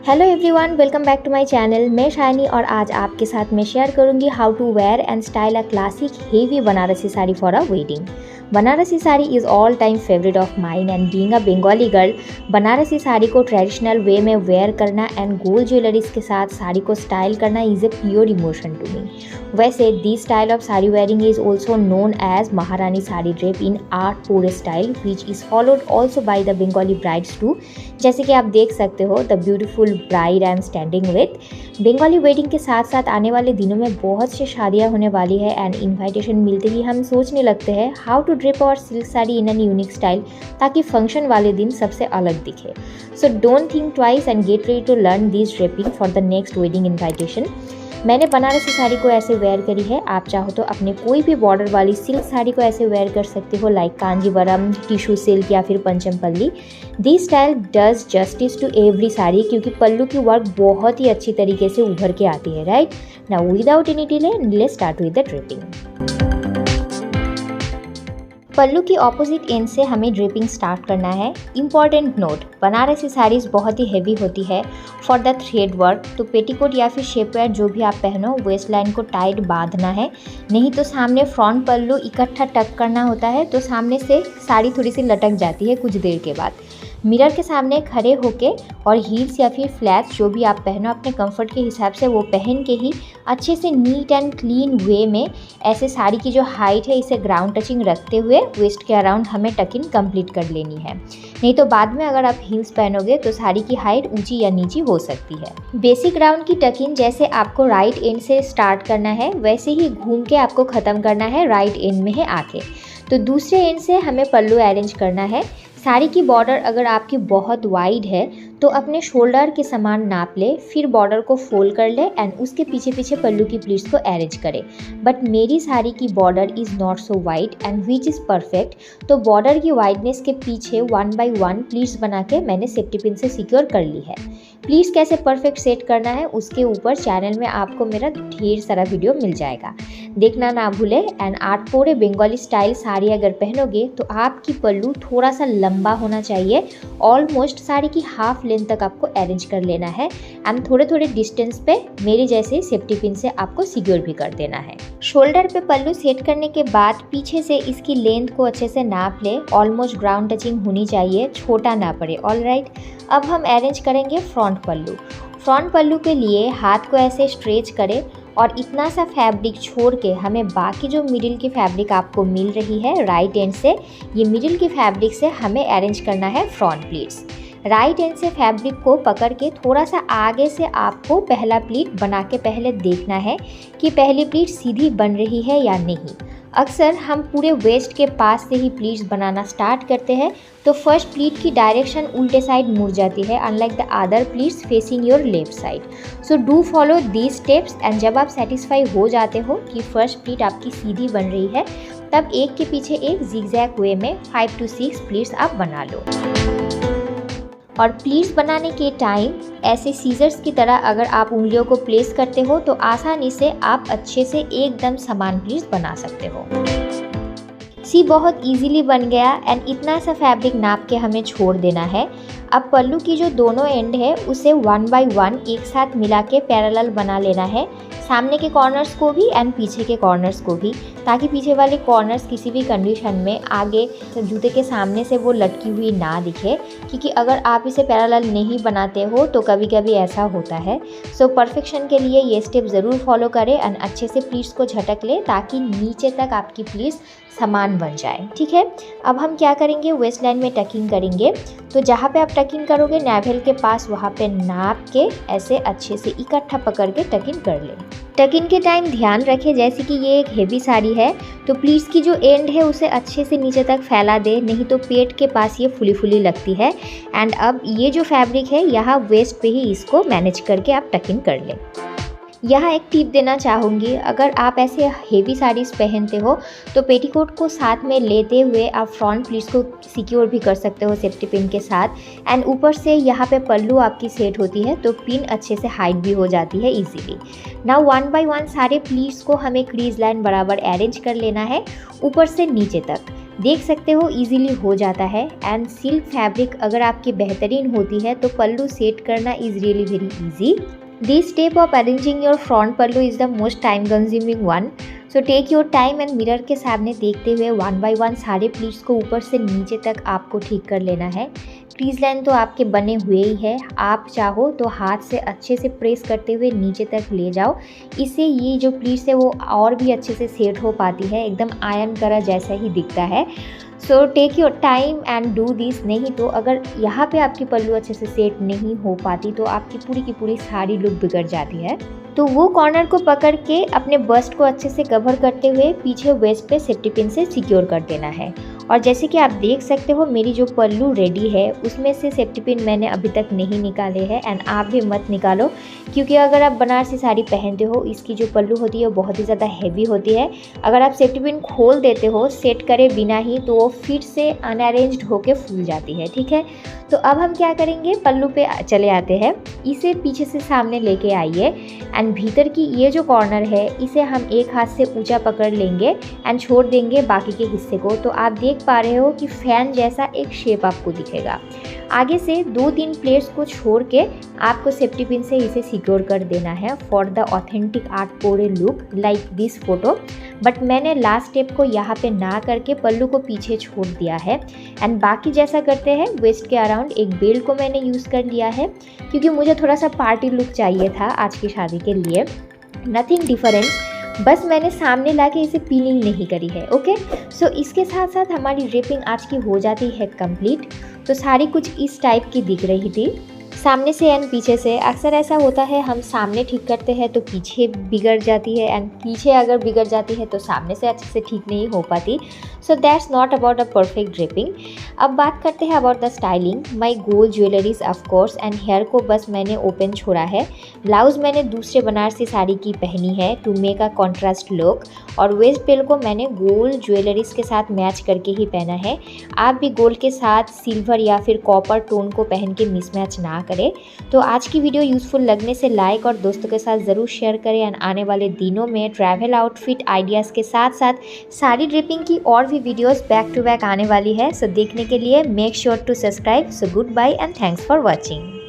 Hello everyone, welcome back to my channel. मैं शाइनी और आज आपके साथ मैं शेयर करूंगी how to wear and style a classic heavy Banarasi sari for a wedding. Banarasi sari is all time favourite of mine and being a Bengali girl, Banarasi sari को traditional वे में where करना एंड गोल्ड ज्वेलरीज के साथ साड़ी को स्टाइल करना is a pure emotion to me. वैसे this style of sari wearing is also known as Maharani sari drape in art पूरे style which is followed also by the Bengali brides too. जैसे कि आप देख सकते हो the beautiful bride I am standing with. Bengali wedding के साथ साथ आने वाले दिनों में बहुत सी शादियां होने वाली है एंड इनविटेशन मिलते ही हम सोचने लगते हैं हाउ टू ड्रिप और silk sari in an unique style ताकि फंक्शन वाले दिन सबसे अलग दिखे। So don't think twice and get ready to learn this draping for the next wedding invitation. मैंने बनारसी साड़ी को ऐसे वेयर करी है, आप चाहो तो अपने कोई भी बॉर्डर वाली सिल्क साड़ी को ऐसे वेयर कर सकते हो लाइक कांजीवरम, टिश्यू सिल्क या फिर Panchampalli. This style does justice to every sari क्योंकि पल्लू की वर्क बहुत ही अच्छी तरीके से उभर के आती है, right. Now without any delay let's start with the draping. Pallu की ऑपोजिट एंड से हमें ड्रेपिंग स्टार्ट करना है। इंपॉर्टेंट नोट, बनारसी साड़ीज़ बहुत ही हैवी होती है फॉर द थ्रेड वर्क, तो पेटीकोट या फिर शेपवेयर जो भी आप पहनो वेस्ट लाइन को टाइट बांधना है, नहीं तो सामने फ्रंट पल्लू इकट्ठा टक करना होता है तो सामने से साड़ी थोड़ी सी लटक जाती है कुछ देर के बाद। मिरर के सामने खड़े होके और हील्स या फिर फ्लैट्स जो भी आप पहनो अपने कंफर्ट के हिसाब से वो पहन के ही अच्छे से नीट एंड क्लीन वे में ऐसे साड़ी की जो हाइट है इसे ग्राउंड टचिंग रखते हुए वेस्ट के अराउंड हमें टकिन कंप्लीट कर लेनी है। नहीं तो बाद में अगर आप हील्स पहनोगे तो साड़ी की हाइट ऊंची या नीची हो सकती है। बेसिक राउंड की टकिन जैसे आपको राइट एंड से स्टार्ट करना है वैसे ही घूम के आपको ख़त्म करना है, राइट एंड में है आके। तो दूसरे एंड से हमें पल्लू अरेंज करना है। साड़ी की बॉर्डर अगर आपकी बहुत वाइड है तो अपने शोल्डर के समान नाप ले, फिर बॉर्डर को फोल्ड कर ले एंड उसके पीछे पीछे पल्लू की प्लीट्स को अरेंज करे। बट मेरी साड़ी की border is not so wide and which is perfect, तो बॉर्डर की वाइडनेस के पीछे 1 by 1 प्लीट्स बना के मैंने सेफ्टी पिन से सिक्योर कर ली है। प्लीट्स कैसे परफेक्ट सेट करना है उसके ऊपर चैनल में आपको मेरा ढेर सारा वीडियो मिल जाएगा, देखना ना भूले। एंड आर्ट पूरे बंगाली स्टाइल साड़ी अगर पहनोगे तो आपकी पल्लू थोड़ा सा लंबा होना चाहिए, ऑलमोस्ट साड़ी की हाफ लेंथ तक आपको अरेंज कर लेना है एंड थोड़े थोड़े डिस्टेंस पे मेरे जैसे सेफ्टी पिन से आपको सिक्योर भी कर देना है। शोल्डर पे पल्लू सेट करने के बाद पीछे से इसकी लेंथ को अच्छे से नाप ले, ऑलमोस्ट ग्राउंड टचिंग होनी चाहिए, छोटा ना पड़े। ऑलराइट, अब हम अरेंज करेंगे फ्रंट पल्लू। फ्रंट पल्लू के लिए हाथ को ऐसे स्ट्रेच करें और इतना सा फैब्रिक छोड़ के हमें बाकी जो मिडिल की फैब्रिक आपको मिल रही है राइट एंड से, ये मिडिल की फैब्रिक से हमें अरेंज करना है फ्रंट प्लीट्स। राइट एंड से फैब्रिक को पकड़ के थोड़ा सा आगे से आपको पहला प्लीट बना के पहले देखना है कि पहली प्लीट सीधी बन रही है या नहीं। अक्सर हम पूरे वेस्ट के पास से ही प्लीट्स बनाना स्टार्ट करते हैं तो फर्स्ट प्लीट की डायरेक्शन उल्टे साइड मुड़ जाती है unlike the other pleats facing your left side. So do follow these steps and जब आप सेटिस्फाई हो जाते हो कि फर्स्ट प्लीट आपकी सीधी बन रही है तब एक के पीछे एक जिगजैग वे में 5 to 6 प्लीट्स आप बना लो। और प्लीट्स बनाने के टाइम ऐसे सीजर्स की तरह अगर आप उंगलियों को प्लेस करते हो तो आसानी से आप अच्छे से एकदम समान प्लीट्स बना सकते हो। सी बहुत इजीली बन गया एंड इतना सा फैब्रिक नाप के हमें छोड़ देना है। अब पल्लू की जो दोनों एंड है उसे 1 by 1 एक साथ मिला के पैरेलल बना लेना है, सामने के कॉर्नर्स को भी एंड पीछे के कॉर्नर्स को भी, ताकि पीछे वाले कॉर्नर्स किसी भी कंडीशन में आगे जूते के सामने से वो लटकी हुई ना दिखे, क्योंकि अगर आप इसे पैरेलल नहीं बनाते हो तो कभी कभी ऐसा होता है। सो परफेक्शन के लिए ये स्टेप ज़रूर फॉलो करें एंड अच्छे से प्लीट्स को झटक ले ताकि नीचे तक आपकी प्लीट्स समान बन जाए, ठीक है। अब हम क्या करेंगे, वेस्ट लाइन में टकिंग करेंगे। तो जहाँ पे आप टकिंग करोगे नाभेल के पास वहाँ पे नाप के ऐसे अच्छे से इकट्ठा पकड़ के टकिंग कर ले। टकिंग के टाइम ध्यान रखें जैसे कि ये एक हेवी साड़ी है तो प्लीट्स की जो एंड है उसे अच्छे से नीचे तक फैला दे, नहीं तो पेट के पास ये फुली फुली लगती है। एंड अब ये जो फैब्रिक है यहाँ वेस्ट पे ही इसको मैनेज करके आप टकिंग कर लें। यहाँ एक टिप देना चाहूँगी, अगर आप ऐसे हेवी साड़ीज़ पहनते हो तो पेटीकोट को साथ में लेते हुए आप फ्रंट प्लीट्स को सिक्योर भी कर सकते हो सेफ्टी पिन के साथ एंड ऊपर से यहाँ पे पल्लू आपकी सेट होती है तो पिन अच्छे से हाइड भी हो जाती है इजीली। नाउ 1 by 1 सारे प्लीट्स को हमें क्रीज लाइन बराबर अरेंज कर लेना है ऊपर से नीचे तक। देख सकते हो इजीली हो जाता है। एंड सिल्क फैब्रिक अगर आपकी बेहतरीन होती है तो पल्लू सेट करना is really very easy. This step of arranging your front pallu is the most time consuming one. So take your time and mirror के सामने देखते हुए 1 बाय 1 सारे प्लीट्स को ऊपर से नीचे तक आपको ठीक कर लेना है। क्रीज लाइन तो आपके बने हुए ही है, आप चाहो तो हाथ से अच्छे से प्रेस करते हुए नीचे तक ले जाओ। इससे ये जो प्लीट्स है वो और भी अच्छे से सेट हो पाती है, एकदम आयरन करा जैसा ही दिखता है। So take your time and do this. नहीं तो अगर यहाँ पे आपकी पल्लू अच्छे से सेट नहीं हो पाती तो आपकी पूरी की पूरी सारी लुक बिगड़ जाती है। तो वो कॉर्नर को पकड़ के अपने बस्ट को अच्छे से कवर करते हुए पीछे वेस्ट पे सेफ्टी पिन से सिक्योर कर देना है। और जैसे कि आप देख सकते हो मेरी जो पल्लू रेडी है उसमें से सेफ्टी पिन मैंने अभी तक नहीं निकाले हैं। एंड आप भी मत निकालो, क्योंकि अगर आप बनारसी साड़ी पहनते हो इसकी जो पल्लू होती है वो बहुत ही ज़्यादा हैवी होती है। अगर आप सेफ्टी पिन खोल देते हो सेट करे बिना ही तो वो फिर से अनअरेंज्ड होके फूल जाती है। ठीक है, तो अब हम क्या करेंगे, पल्लू पे चले आते हैं। इसे पीछे से सामने लेके आइए एंड भीतर की ये जो कॉर्नर है इसे हम एक हाथ से ऊंचा पकड़ लेंगे एंड छोड़ देंगे बाकी के हिस्से को। तो आप देख पा रहे हो कि फैन जैसा एक शेप आपको दिखेगा। आगे से 2-3 प्लेट्स को छोड़ के आपको सेफ्टी पिन से इसे सिक्योर कर देना है फॉर द ऑथेंटिक आर्ट कोरे look like this photo. But मैंने लास्ट स्टेप को यहाँ पे ना करके पल्लू को पीछे छोड़ दिया है। एंड बाकी जैसा करते हैं, वेस्ट के अराउंड एक बेल्ट को मैंने यूज़ कर लिया है क्योंकि मुझे थोड़ा सा पार्टी लुक चाहिए था आज की शादी के लिए। नथिंग डिफरेंस, बस मैंने सामने लाके इसे पीलिंग नहीं करी है। ओके, सो इसके साथ साथ हमारी ड्रेपिंग आज की हो जाती है कंप्लीट। तो साड़ी कुछ इस टाइप की दिख रही थी सामने से एंड पीछे से। अक्सर ऐसा होता है हम सामने ठीक करते हैं तो पीछे बिगड़ जाती है, एंड पीछे अगर बिगड़ जाती है तो सामने से अच्छे से ठीक नहीं हो पाती। So that's not about a perfect draping. अब बात करते हैं about the styling. My gold jewelleries of course and hair को बस मैंने ओपन छोड़ा है। ब्लाउज मैंने दूसरे बनारसी साड़ी की पहनी है to make a contrast look, और वेस्ट बेल्ट को मैंने गोल्ड ज्वेलरीज के साथ मैच करके ही पहना है। आप भी गोल्ड के साथ सिल्वर या फिर कॉपर टोन को पहन के मिसमैच ना करें। तो आज की वीडियो यूजफुल लगने से लाइक और दोस्तों के साथ ज़रूर शेयर करें। एंड आने वाले दिनों में ट्रैवल आउटफिट आइडियाज़ के साथ साथ साड़ी ड्रिपिंग की और भी वीडियोस बैक टू बैक आने वाली है। सो देखने के लिए make sure to subscribe. So goodbye and thanks for watching.